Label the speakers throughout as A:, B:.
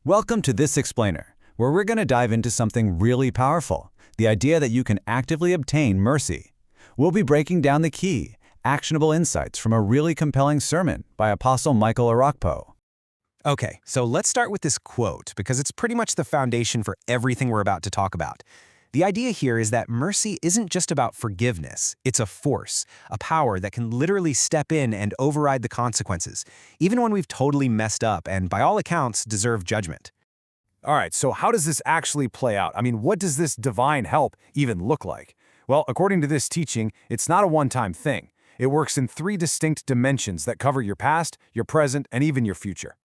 A: Welcome to This Explainer, where we're going to dive into something really powerful, the idea that you can actively obtain mercy. We'll be breaking down the key, actionable insights from a really compelling sermon by Apostle Michael Arakpo.
B: Okay, so let's start with this quote because it's pretty much the foundation for everything we're about to talk about. The idea here is that mercy isn't just about forgiveness, it's a force, a power that can literally step in and override the consequences, even when we've totally messed up and, by all accounts, deserve judgment.
C: All right, so how does this actually play out? I mean, what does this divine help even look like? Well, according to this teaching, it's not a one-time thing. It works in three distinct dimensions that cover your past, your present, and even your future.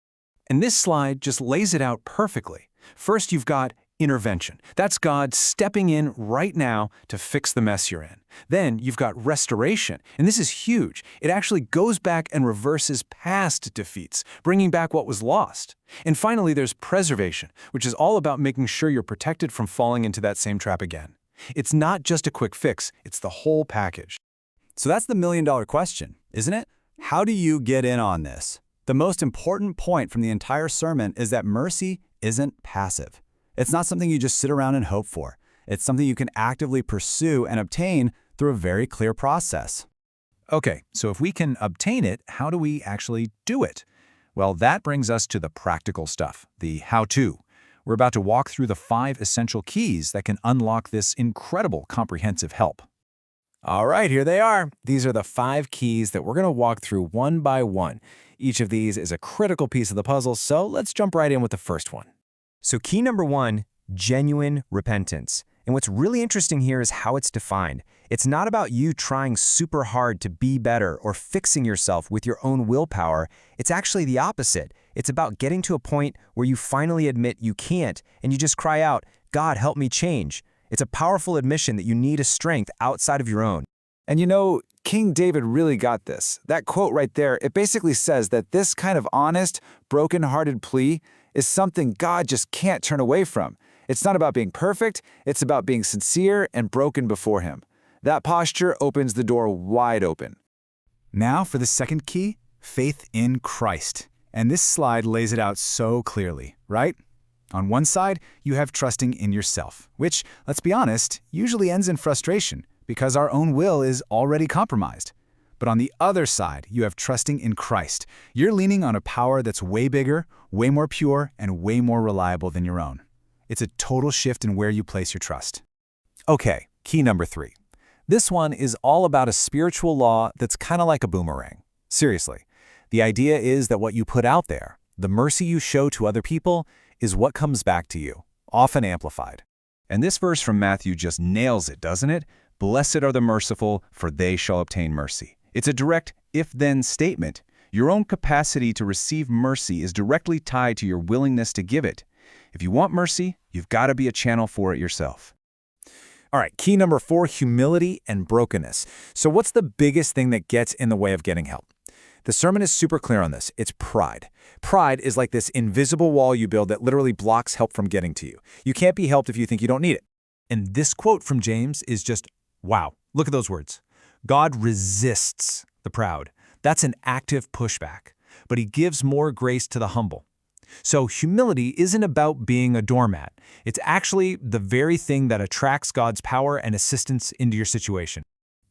D: And this slide just lays it out perfectly. First, you've got intervention. That's God stepping in right now to fix the mess you're in. Then you've got restoration, and this is huge. It actually goes back and reverses past defeats, bringing back what was lost. And finally, there's preservation, which is all about making sure you're protected from falling into that same trap again. It's not just a quick fix, it's the whole package.
A: So that's the million-dollar question, isn't it? How do you get in on this? The most important point from the entire sermon is that mercy isn't passive. It's not something you just sit around and hope for. It's something you can actively pursue and obtain through a very clear process.
D: Okay, so if we can obtain it, how do we actually do it? Well, that brings us to the practical stuff, the how-to. We're about to walk through the 5 essential keys that can unlock this incredible comprehensive help.
B: All right, here they are. These are the 5 keys that we're going to walk through one by one. Each of these is a critical piece of the puzzle, so let's jump right in with the first one. So key number 1, genuine repentance. And what's really interesting here is how it's defined. It's not about you trying super hard to be better or fixing yourself with your own willpower. It's actually the opposite. It's about getting to a point where you finally admit you can't, and you just cry out, "God, help me change." It's a powerful admission that you need a strength outside of your own.
C: And you know, King David really got this. That quote right there, it basically says that this kind of honest, broken-hearted plea is something God just can't turn away from. It's not about being perfect, it's about being sincere and broken before Him. That posture opens the door wide open.
A: Now for the second key, faith in Christ. And this slide lays it out so clearly, right? On one side, you have trusting in yourself, which, let's be honest, usually ends in frustration because our own will is already compromised. But on the other side, you have trusting in Christ. You're leaning on a power that's way bigger, way more pure, and way more reliable than your own. It's a total shift in where you place your trust. Okay, key number 3. This one is all about a spiritual law that's kind of like a boomerang. Seriously, the idea is that what you put out there, the mercy you show to other people, is what comes back to you, often amplified. And this verse from Matthew just nails it, doesn't it? Blessed are the merciful, for they shall obtain mercy. It's a direct if-then statement. Your own capacity to receive mercy is directly tied to your willingness to give it. If you want mercy, you've got to be a channel for it yourself.
C: All right, key number 4, humility and brokenness. So what's the biggest thing that gets in the way of getting help? The sermon is super clear on this. It's pride. Pride is like this invisible wall you build that literally blocks help from getting to you. You can't be helped if you think you don't need it.
D: And this quote from James is just, wow, look at those words. God resists the proud. That's an active pushback, but He gives more grace to the humble. So humility isn't about being a doormat. It's actually the very thing that attracts God's power and assistance into your situation.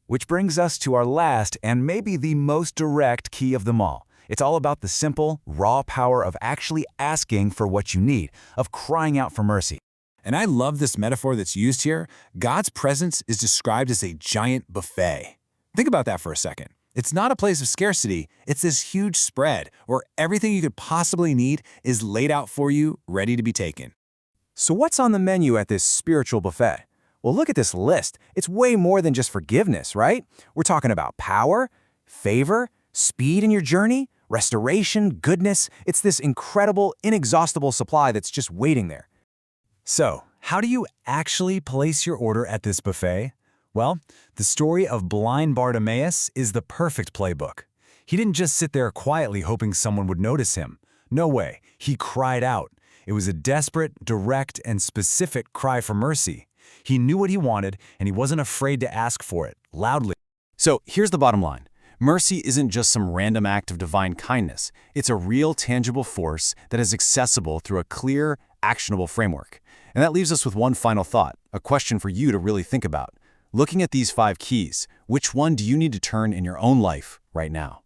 A: Which brings us to our last and maybe the most direct key of them all. It's all about the simple, raw power of actually asking for what you need, of crying out for mercy. And I love this metaphor that's used here. God's presence is described as a giant buffet. Think about that for a second. It's not a place of scarcity, it's this huge spread where everything you could possibly need is laid out for you, ready to be taken. So what's on the menu at this spiritual buffet? Well, look at this list. It's way more than just forgiveness, right? We're talking about power, favor, speed in your journey, restoration, goodness. It's this incredible, inexhaustible supply that's just waiting there. So, how do you actually place your order at this buffet? Well, the story of blind Bartimaeus is the perfect playbook. He didn't just sit there quietly hoping someone would notice him. No way. He cried out. It was a desperate, direct, and specific cry for mercy. He knew what he wanted, and he wasn't afraid to ask for it, loudly. So here's the bottom line.
B: Mercy isn't just some random act of divine kindness. It's a real, tangible force that is accessible through a clear, actionable framework. And that leaves us with one final thought, a question for you to really think about. Looking at these 5 keys, which one do you need to turn in your own life right now?